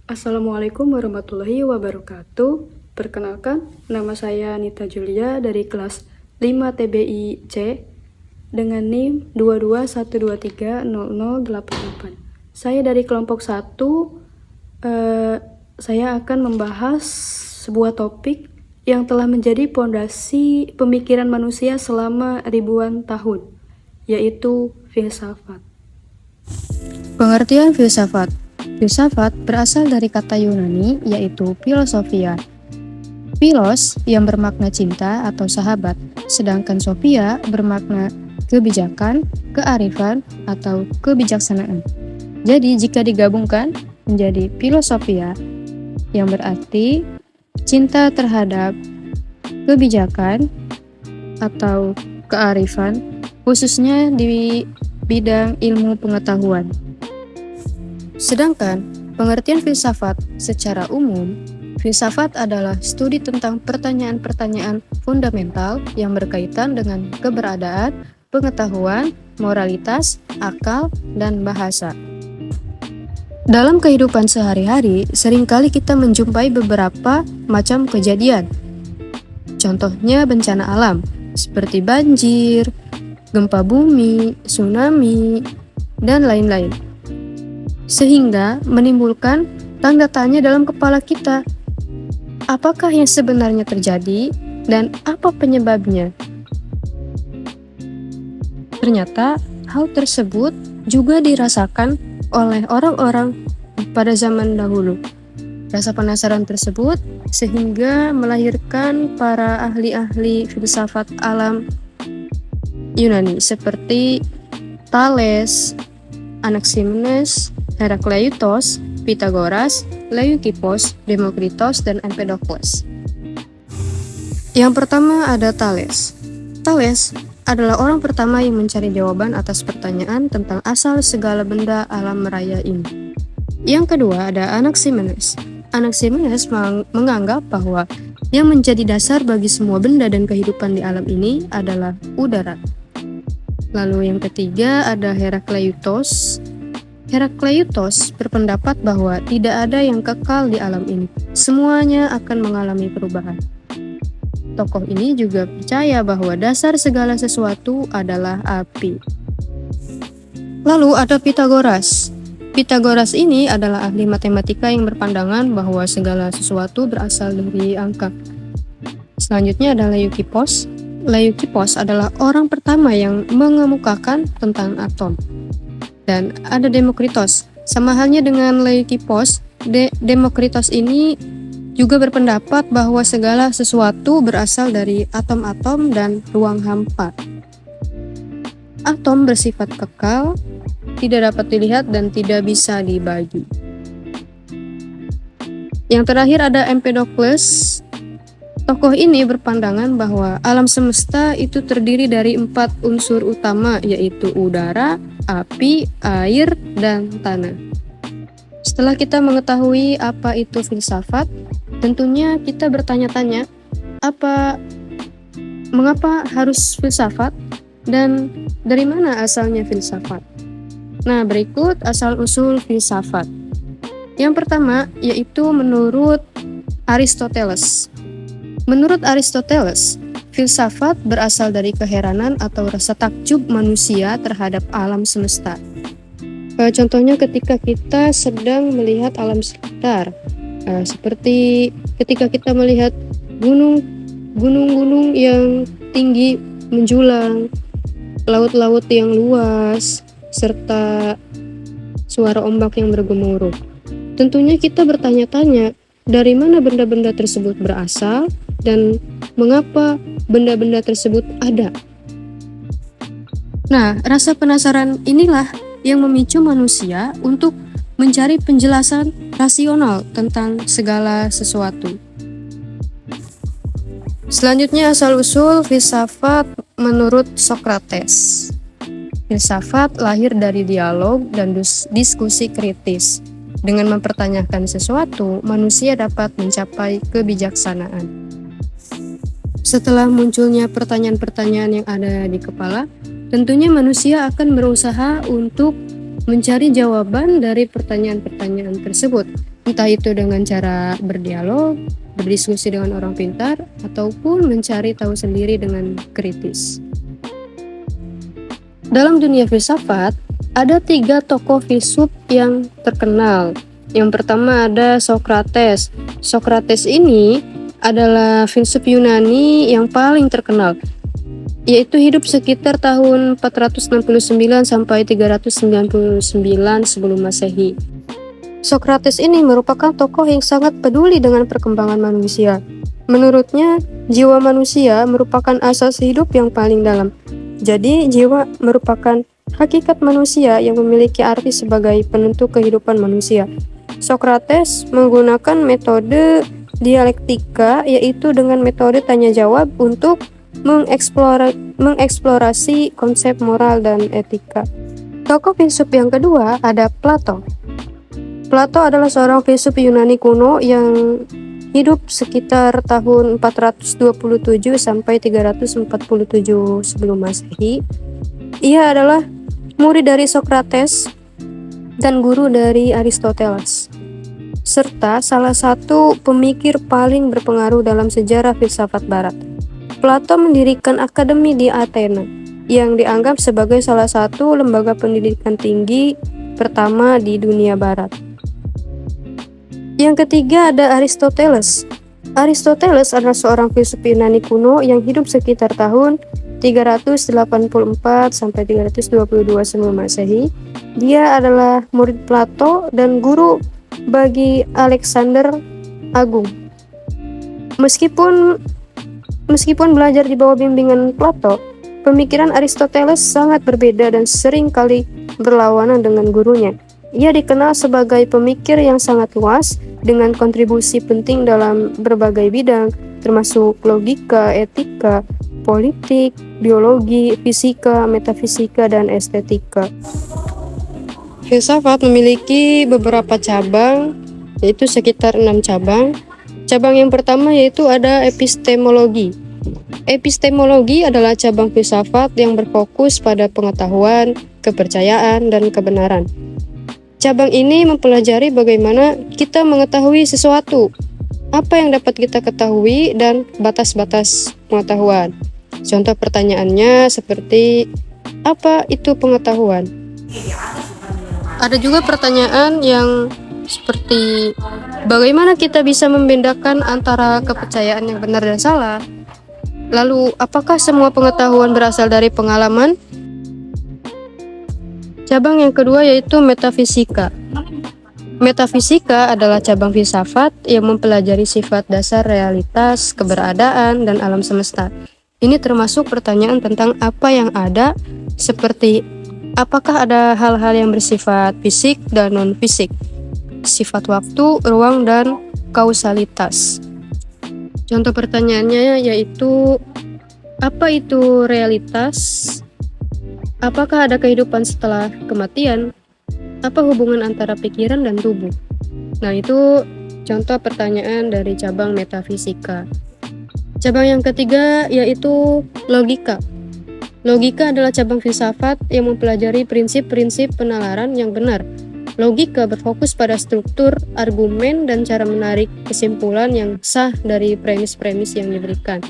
Assalamualaikum warahmatullahi wabarakatuh. Perkenalkan, nama saya Nita Julia dari kelas 5 TBI C dengan NIM 221230088. Saya dari kelompok 1. Saya akan membahas sebuah topik yang telah menjadi pondasi pemikiran manusia selama ribuan tahun, yaitu filsafat. Pengertian filsafat. Filsafat berasal dari kata Yunani yaitu philosophia. Philos yang bermakna cinta atau sahabat, sedangkan sophia bermakna kebijakan, kearifan, atau kebijaksanaan. Jadi jika digabungkan menjadi philosophia yang berarti cinta terhadap kebijakan atau kearifan, khususnya di bidang ilmu pengetahuan. Sedangkan pengertian filsafat secara umum, filsafat adalah studi tentang pertanyaan-pertanyaan fundamental yang berkaitan dengan keberadaan, pengetahuan, moralitas, akal, dan bahasa. Dalam kehidupan sehari-hari, seringkali kita menjumpai beberapa macam kejadian. Contohnya bencana alam, seperti banjir, gempa bumi, tsunami, dan lain-lain. Sehingga menimbulkan tanda tanya dalam kepala kita. Apakah yang sebenarnya terjadi dan apa penyebabnya? Ternyata hal tersebut juga dirasakan oleh orang-orang pada zaman dahulu. Rasa penasaran tersebut sehingga melahirkan para ahli-ahli filsafat alam Yunani seperti Thales, Anaximenes, Herakleitos, Pythagoras, Leucippus, Demokritos, dan Empedokles. Yang pertama ada Thales. Thales adalah orang pertama yang mencari jawaban atas pertanyaan tentang asal segala benda alam raya ini. Yang kedua ada Anaximenes. Anaximenes menganggap bahwa yang menjadi dasar bagi semua benda dan kehidupan di alam ini adalah udara. Lalu yang ketiga ada Herakleitos. Herakleitos berpendapat bahwa tidak ada yang kekal di alam ini. Semuanya akan mengalami perubahan. Tokoh ini juga percaya bahwa dasar segala sesuatu adalah api. Lalu ada Pythagoras. Pythagoras ini adalah ahli matematika yang berpandangan bahwa segala sesuatu berasal dari angka. Selanjutnya ada Leucippus. Leucippus adalah orang pertama yang mengemukakan tentang atom. Dan ada Demokritos. Sama halnya dengan Leucippus, Demokritos ini juga berpendapat bahwa segala sesuatu berasal dari atom-atom dan ruang hampa. Atom bersifat kekal, tidak dapat dilihat dan tidak bisa dibagi. Yang terakhir ada Empedokles. Tokoh ini berpandangan bahwa alam semesta itu terdiri dari 4 unsur utama, yaitu udara, api, air, dan tanah. Setelah kita mengetahui apa itu filsafat, tentunya kita bertanya-tanya, mengapa harus filsafat dan dari mana asalnya filsafat? Nah, berikut asal-usul filsafat. Yang pertama yaitu menurut Aristoteles. Menurut Aristoteles, filsafat berasal dari keheranan atau rasa takjub manusia terhadap alam semesta. Contohnya ketika kita sedang melihat alam sekitar, seperti ketika kita melihat gunung-gunung yang tinggi menjulang, laut-laut yang luas, serta suara ombak yang bergemuruh. Tentunya kita bertanya-tanya, dari mana benda-benda tersebut berasal dan mengapa benda-benda tersebut ada. Nah, rasa penasaran inilah yang memicu manusia untuk mencari penjelasan rasional tentang segala sesuatu. Selanjutnya asal-usul filsafat menurut Socrates. Filsafat lahir dari dialog dan diskusi kritis. Dengan mempertanyakan sesuatu, manusia dapat mencapai kebijaksanaan. Setelah munculnya pertanyaan-pertanyaan yang ada di kepala, tentunya manusia akan berusaha untuk mencari jawaban dari pertanyaan-pertanyaan tersebut. entah itu dengan cara berdialog, berdiskusi dengan orang pintar, ataupun mencari tahu sendiri dengan kritis. Dalam dunia filsafat, ada 3 tokoh filsuf yang terkenal. Yang pertama ada Socrates. Socrates ini adalah filsuf Yunani yang paling terkenal, yaitu hidup sekitar tahun 469 sampai 399 sebelum Masehi. Socrates ini merupakan tokoh yang sangat peduli dengan perkembangan manusia. Menurutnya, jiwa manusia merupakan asas hidup yang paling dalam. Jadi, jiwa merupakan hakikat manusia yang memiliki arti sebagai penentu kehidupan manusia. Socrates menggunakan metode dialektika, yaitu dengan metode tanya jawab untuk mengeksplorasi konsep moral dan etika. Tokoh filsuf yang kedua ada Plato. Plato adalah seorang filsuf Yunani kuno yang hidup sekitar tahun 427 sampai 347 sebelum Masehi. Ia adalah murid dari Socrates dan guru dari Aristoteles, serta salah satu pemikir paling berpengaruh dalam sejarah filsafat barat. Plato mendirikan akademi di Athena, yang dianggap sebagai salah satu lembaga pendidikan tinggi pertama di dunia barat. Yang ketiga ada Aristoteles. Aristoteles adalah seorang filsuf Yunani kuno yang hidup sekitar tahun 384 sampai 322 sebelum Masehi. Dia adalah murid Plato dan guru bagi Alexander Agung. Meskipun belajar di bawah bimbingan Plato, pemikiran Aristoteles sangat berbeda dan sering kali berlawanan dengan gurunya. Ia dikenal sebagai pemikir yang sangat luas dengan kontribusi penting dalam berbagai bidang, termasuk logika, etika, politik, biologi, fisika, metafisika, dan estetika. Filsafat memiliki beberapa cabang, yaitu sekitar 6 cabang. Cabang yang pertama yaitu ada epistemologi. Epistemologi adalah cabang filsafat yang berfokus pada pengetahuan, kepercayaan, dan kebenaran. Cabang ini mempelajari bagaimana kita mengetahui sesuatu, apa yang dapat kita ketahui, dan batas-batas pengetahuan. Contoh pertanyaannya seperti, apa itu pengetahuan? Ada juga pertanyaan yang seperti, bagaimana kita bisa membedakan antara kepercayaan yang benar dan salah? Lalu, apakah semua pengetahuan berasal dari pengalaman? Cabang yang kedua yaitu metafisika. Metafisika adalah cabang filsafat yang mempelajari sifat dasar realitas, keberadaan, dan alam semesta. Ini termasuk pertanyaan tentang apa yang ada, seperti apakah ada hal-hal yang bersifat fisik dan non-fisik, sifat waktu, ruang, dan kausalitas. Contoh pertanyaannya yaitu, apa itu realitas? Apakah ada kehidupan setelah kematian? Apa hubungan antara pikiran dan tubuh? Nah, itu contoh pertanyaan dari cabang metafisika. Cabang yang ketiga yaitu logika. Logika adalah cabang filsafat yang mempelajari prinsip-prinsip penalaran yang benar. Logika berfokus pada struktur, argumen, dan cara menarik kesimpulan yang sah dari premis-premis yang diberikan.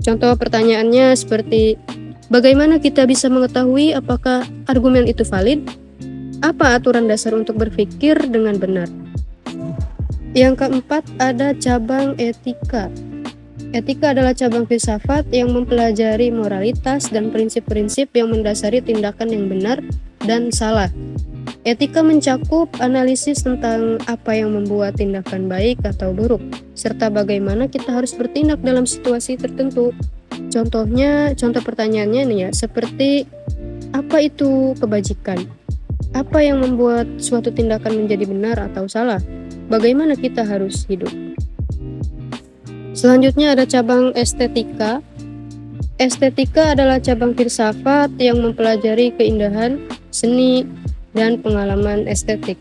Contoh pertanyaannya seperti, bagaimana kita bisa mengetahui apakah argumen itu valid? Apa aturan dasar untuk berpikir dengan benar? Yang keempat ada cabang etika. Etika adalah cabang filsafat yang mempelajari moralitas dan prinsip-prinsip yang mendasari tindakan yang benar dan salah. Etika mencakup analisis tentang apa yang membuat tindakan baik atau buruk, serta bagaimana kita harus bertindak dalam situasi tertentu. Contoh pertanyaannya nih ya, seperti apa itu kebajikan? Apa yang membuat suatu tindakan menjadi benar atau salah? Bagaimana kita harus hidup? Selanjutnya ada cabang estetika. Estetika adalah cabang filsafat yang mempelajari keindahan, seni, dan pengalaman estetik.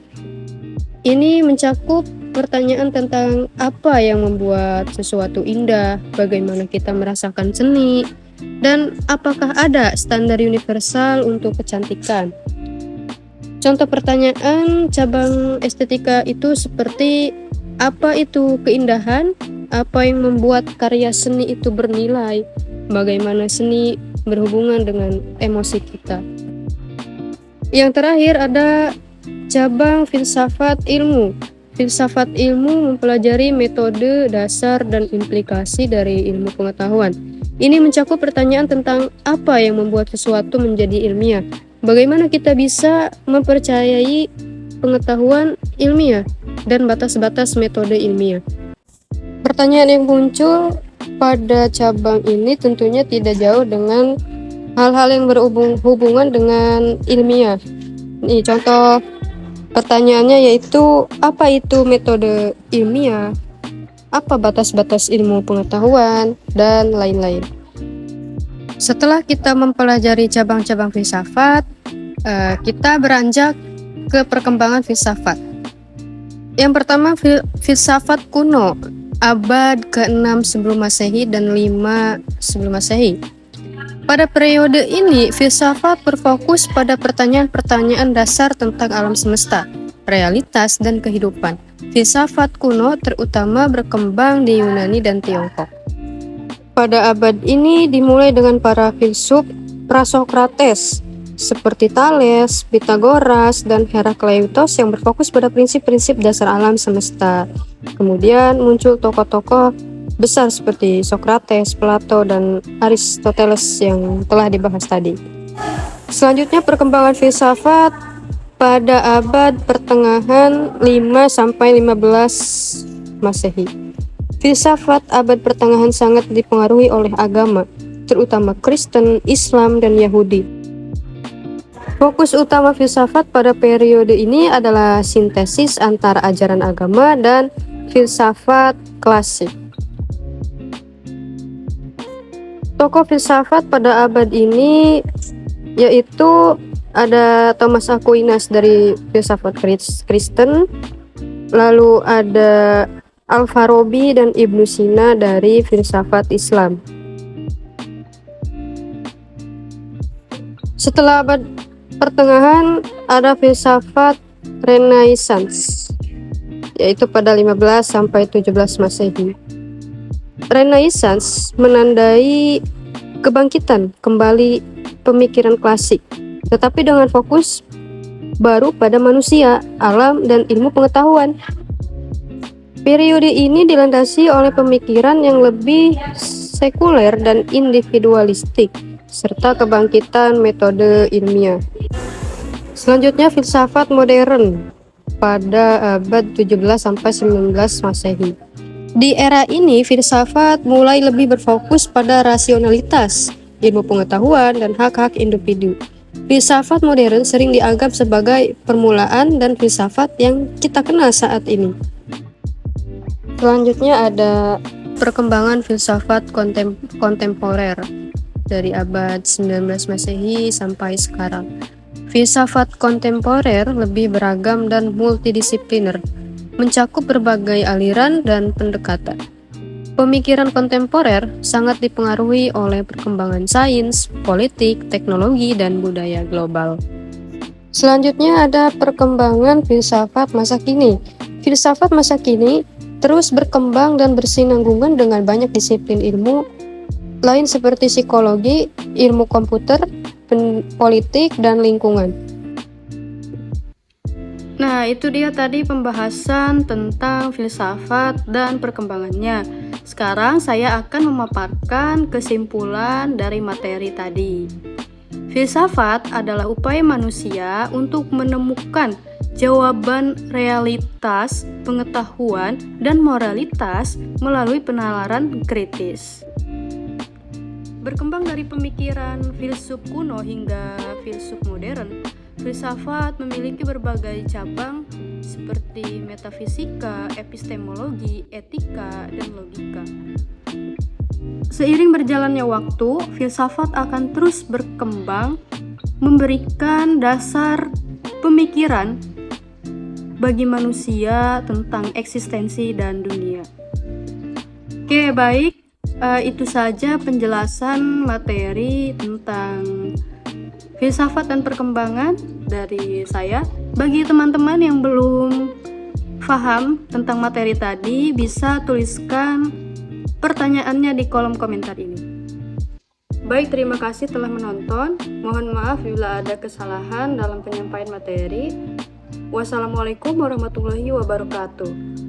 Ini mencakup pertanyaan tentang apa yang membuat sesuatu indah, bagaimana kita merasakan seni, dan apakah ada standar universal untuk kecantikan. Contoh pertanyaan cabang estetika itu seperti apa itu keindahan, apa yang membuat karya seni itu bernilai, bagaimana seni berhubungan dengan emosi kita. Yang terakhir ada cabang filsafat ilmu. Filsafat ilmu mempelajari metode, dasar, dan implikasi dari ilmu pengetahuan. Ini mencakup pertanyaan tentang apa yang membuat sesuatu menjadi ilmiah. Bagaimana kita bisa mempercayai pengetahuan ilmiah dan batas-batas metode ilmiah. Pertanyaan yang muncul pada cabang ini tentunya tidak jauh dengan hal-hal yang berhubungan dengan ilmiah. Nih, contoh pertanyaannya yaitu apa itu metode ilmiah, apa batas-batas ilmu pengetahuan, dan lain-lain. Setelah kita mempelajari cabang-cabang filsafat, kita beranjak ke perkembangan filsafat. Yang pertama, filsafat kuno, abad ke-6 sebelum Masehi dan 5 sebelum Masehi. Pada periode ini, filsafat berfokus pada pertanyaan-pertanyaan dasar tentang alam semesta, realitas, dan kehidupan. Filsafat kuno terutama berkembang di Yunani dan Tiongkok. Pada abad ini dimulai dengan para filsuf prasokrates seperti Thales, Pythagoras, dan Herakleitos yang berfokus pada prinsip-prinsip dasar alam semesta. Kemudian muncul tokoh-tokoh besar seperti Socrates, Plato, dan Aristoteles yang telah dibahas tadi. Selanjutnya perkembangan filsafat pada abad pertengahan 5-15 Masehi. Filsafat abad pertengahan sangat dipengaruhi oleh agama, terutama Kristen, Islam, dan Yahudi. Fokus utama filsafat pada periode ini adalah sintesis antara ajaran agama dan filsafat klasik. Tokoh filsafat pada abad ini yaitu ada Thomas Aquinas dari filsafat Kristen, lalu ada Al-Farabi dan Ibnu Sina dari filsafat Islam. Setelah abad pertengahan ada filsafat Renaissance, yaitu pada 15-17 Masehi. Renaissance menandai kebangkitan kembali pemikiran klasik, tetapi dengan fokus baru pada manusia, alam, dan ilmu pengetahuan. Periode ini dilandasi oleh pemikiran yang lebih sekuler dan individualistik, serta kebangkitan metode ilmiah. Selanjutnya filsafat modern pada abad 17-19 Masehi. Di era ini, filsafat mulai lebih berfokus pada rasionalitas, ilmu pengetahuan, dan hak-hak individu. Filsafat modern sering dianggap sebagai permulaan dan filsafat yang kita kenal saat ini. Selanjutnya ada perkembangan filsafat kontemporer dari abad 19 Masehi sampai sekarang. Filsafat kontemporer lebih beragam dan multidisipliner, mencakup berbagai aliran dan pendekatan. Pemikiran kontemporer sangat dipengaruhi oleh perkembangan sains, politik, teknologi, dan budaya global. Selanjutnya ada perkembangan filsafat masa kini. Filsafat masa kini terus berkembang dan bersinambungan dengan banyak disiplin ilmu lain seperti psikologi, ilmu komputer, politik, dan lingkungan. Nah, itu dia tadi pembahasan tentang filsafat dan perkembangannya. Sekarang saya akan memaparkan kesimpulan dari materi tadi. Filsafat adalah upaya manusia untuk menemukan jawaban realitas, pengetahuan, dan moralitas melalui penalaran kritis. Berkembang dari pemikiran filsuf kuno hingga filsuf modern, filsafat memiliki berbagai cabang seperti metafisika, epistemologi, etika, dan logika. Seiring berjalannya waktu, filsafat akan terus berkembang, memberikan dasar pemikiran bagi manusia tentang eksistensi dan dunia. Oke, baik. Itu saja penjelasan materi tentang filsafat dan perkembangan. dari saya. Bagi teman-teman yang belum paham tentang materi tadi, bisa tuliskan pertanyaannya di kolom komentar ini. Baik, terima kasih telah menonton. Mohon maaf bila ada kesalahan dalam penyampaian materi. Wassalamualaikum warahmatullahi wabarakatuh.